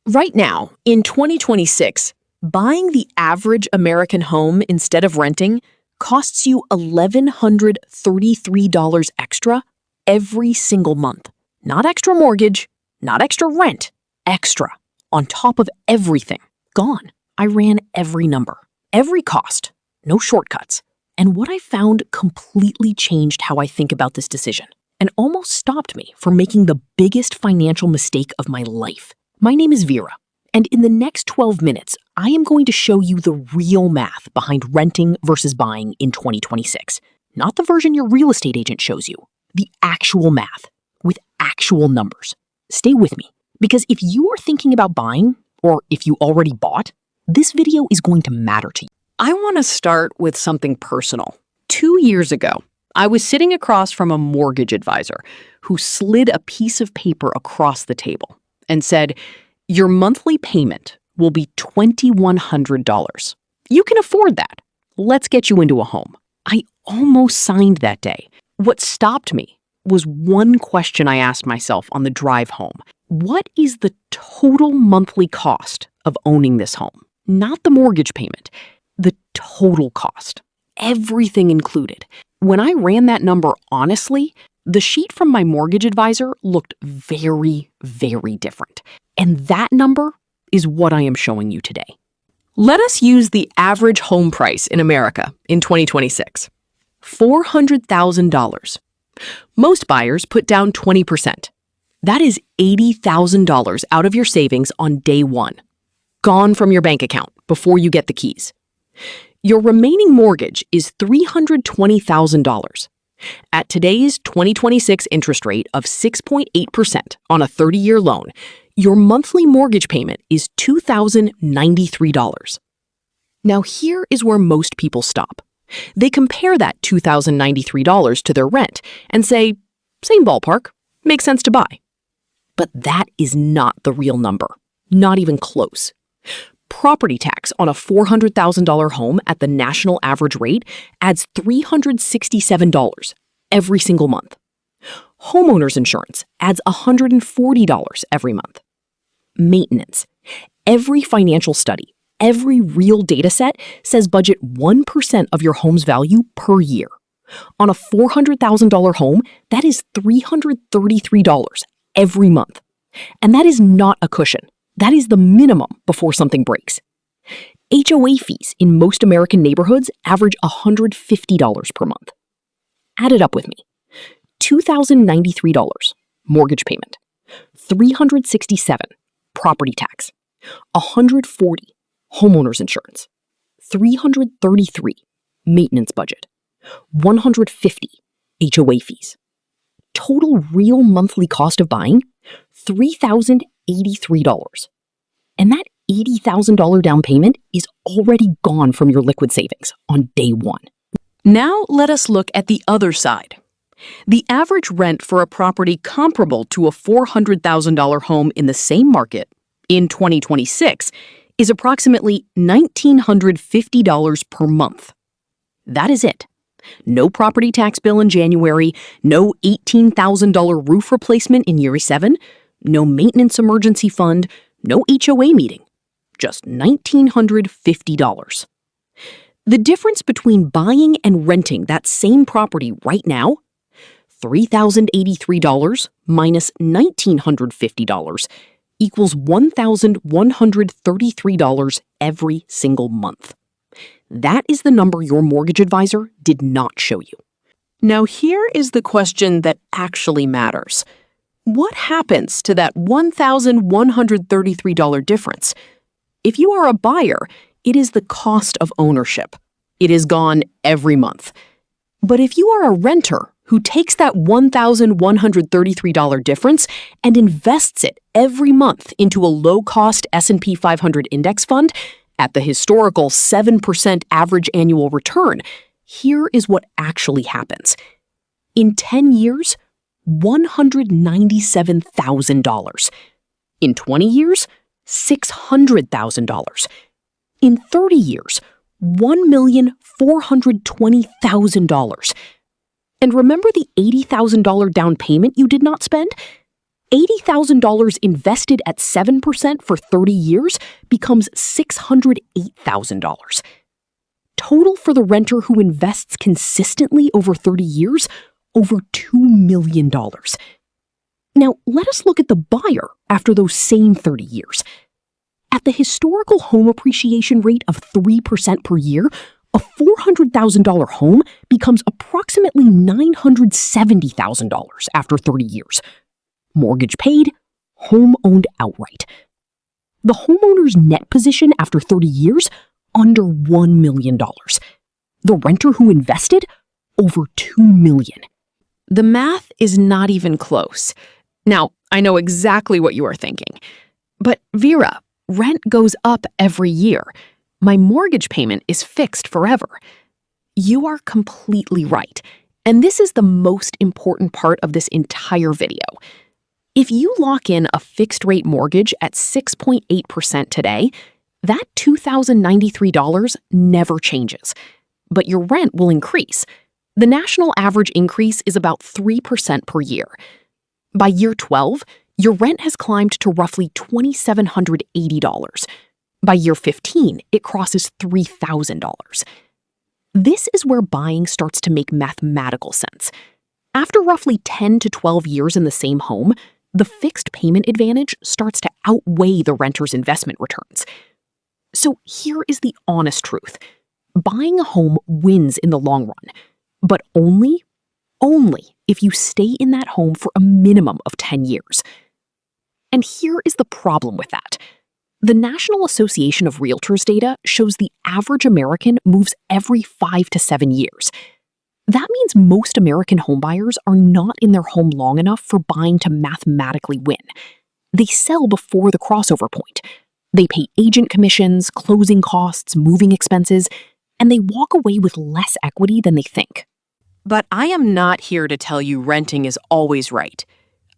Right now, in 2026, buying the average American home instead of renting costs you $1,133 extra every single month. Not extra mortgage, not extra rent, extra, on top of everything. Gone. I ran every number, every cost, no shortcuts. And what I found completely changed how I think about this decision and almost stopped me from making the biggest financial mistake of my life. My name is Vera, and in the next 12 minutes, I am going to show you the real math behind renting versus buying in 2026. Not the version your real estate agent shows you, the actual math, with actual numbers. Stay with me, because if you are thinking about buying, or if you already bought, this video is going to matter to you. I want to start with something personal. 2 years ago, I was sitting across from a mortgage advisor who slid a piece of paper across the table and said, "Your monthly payment will be $2,100. You can afford that. Let's get you into a home." I almost signed that day. What stopped me was one question I asked myself on the drive home. What is the total monthly cost of owning this home? Not the mortgage payment, the total cost. Everything included. When I ran that number honestly, the sheet from my mortgage advisor looked very, very different. And that number is what I am showing you today. Let us use the average home price in America in 2026. $400,000. Most buyers put down 20%. That is $80,000 out of your savings on day one. Gone from your bank account before you get the keys. Your remaining mortgage is $320,000. At today's 2026 interest rate of 6.8% on a 30-year loan, your monthly mortgage payment is $2,093. Now here is where most people stop. They compare that $2,093 to their rent and say, same ballpark, makes sense to buy. But that is not the real number, not even close. Property tax on a $400,000 home at the national average rate adds $367 every single month. Homeowner's insurance adds $140 every month. Maintenance. Every financial study, every real data set says budget 1% of your home's value per year. On a $400,000 home, that is $333 every month. And that is not a cushion. That is the minimum before something breaks. HOA fees in most American neighborhoods average $150 per month. Add it up with me. $2,093 mortgage payment, $367 property tax, $140 homeowner's insurance, $333 maintenance budget, $150 HOA fees. Total real monthly cost of buying, $3,083. And that $80,000 down payment is already gone from your liquid savings on day one. Now let us look at the other side. The average rent for a property comparable to a $400,000 home in the same market in 2026 is approximately $1,950 per month. That is it. No property tax bill in January, no $18,000 roof replacement in year 7, no maintenance emergency fund, no HOA meeting. Just $1,950. The difference between buying and renting that same property right now, $3,083 minus $1,950 equals $1,133 every single month. That is the number your mortgage advisor did not show you. Now here is the question that actually matters. What happens to that $1,133 difference? If you are a buyer, it is the cost of ownership. It is gone every month. But if you are a renter who takes that $1,133 difference and invests it every month into a low-cost S&P 500 index fund at the historical 7% average annual return, here is what actually happens. In 10 years, $197,000. In 20 years, $600,000. In 30 years, $1,420,000. And remember the $80,000 down payment you did not spend? $80,000 invested at 7% for 30 years becomes $608,000. Total for the renter who invests consistently over 30 years, over $2 million. Now, let us look at the buyer after those same 30 years. At the historical home appreciation rate of 3% per year, a $400,000 home becomes approximately $970,000 after 30 years. Mortgage paid, home owned outright. The homeowner's net position after 30 years, under $1 million. The renter who invested, over $2 million. The math is not even close. Now, I know exactly what you are thinking. But Vera, rent goes up every year. My mortgage payment is fixed forever. You are completely right. And this is the most important part of this entire video. If you lock in a fixed-rate mortgage at 6.8% today, that $2,093 never changes. But your rent will increase. The national average increase is about 3% per year. By year 12, your rent has climbed to roughly $2,780. By year 15, it crosses $3,000. This is where buying starts to make mathematical sense. After roughly 10 to 12 years in the same home, the fixed payment advantage starts to outweigh the renter's investment returns. So here is the honest truth. Buying a home wins in the long run, but only if you stay in that home for a minimum of 10 years. And here is the problem with that. The National Association of Realtors data shows the average American moves every 5 to 7 years. That means most American homebuyers are not in their home long enough for buying to mathematically win. They sell before the crossover point. They pay agent commissions, closing costs, moving expenses, and they walk away with less equity than they think. But I am not here to tell you renting is always right.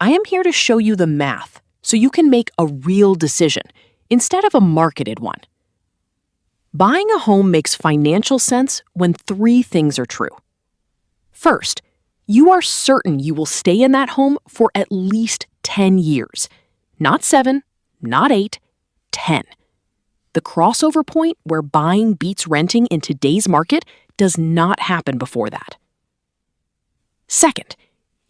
I am here to show you the math so you can make a real decision instead of a marketed one. Buying a home makes financial sense when 3 things are true. First, you are certain you will stay in that home for at least 10 years. Not 7, not 8, 10. The crossover point where buying beats renting in today's market does not happen before that. Second,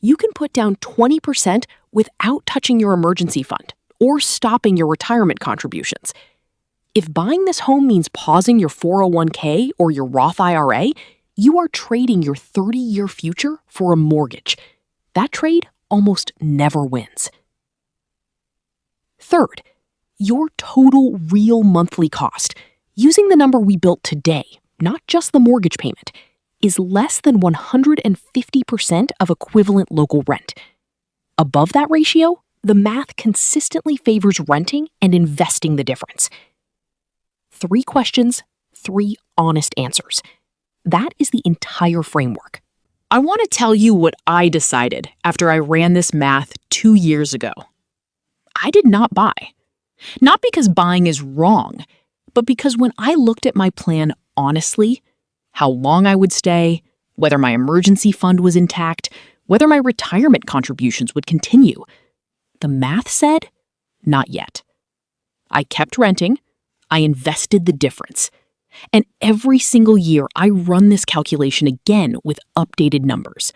you can put down 20% without touching your emergency fund or stopping your retirement contributions. If buying this home means pausing your 401k or your Roth IRA, you are trading your 30-year future for a mortgage. That trade almost never wins. Third, your total real monthly cost, using the number we built today, not just the mortgage payment, is less than 150% of equivalent local rent. Above that ratio, the math consistently favors renting and investing the difference. 3 questions, 3 honest answers. That is the entire framework. I want to tell you what I decided after I ran this math 2 years ago. I did not buy. Not because buying is wrong, but because when I looked at my plan honestly, how long I would stay, whether my emergency fund was intact, whether my retirement contributions would continue, the math said, not yet. I kept renting. I invested the difference. And every single year, I run this calculation again with updated numbers.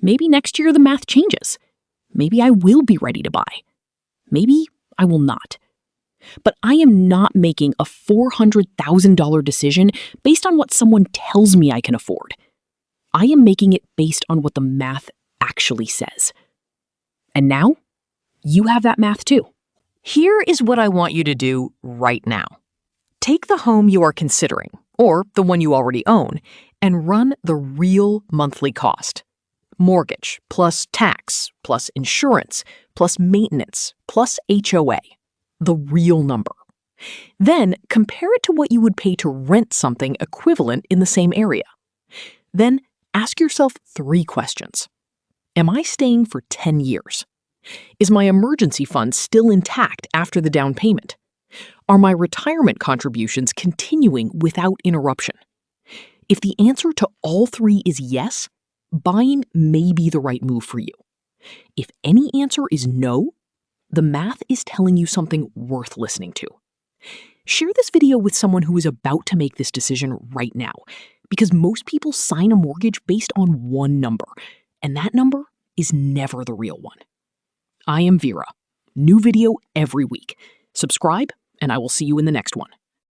Maybe next year the math changes. Maybe I will be ready to buy. Maybe I will not. But I am not making a $400,000 decision based on what someone tells me I can afford. I am making it based on what the math actually says. And now, you have that math too. Here is what I want you to do right now. Take the home you are considering, or the one you already own, and run the real monthly cost. Mortgage, plus tax, plus insurance, plus maintenance, plus HOA. The real number. Then compare it to what you would pay to rent something equivalent in the same area. Then ask yourself 3 questions. Am I staying for 10 years? Is my emergency fund still intact after the down payment? Are my retirement contributions continuing without interruption? If the answer to all 3 is yes, buying may be the right move for you. If any answer is no, the math is telling you something worth listening to. Share this video with someone who is about to make this decision right now, because most people sign a mortgage based on one number, and that number is never the real one. I am Vera. New video every week. Subscribe, and I will see you in the next one.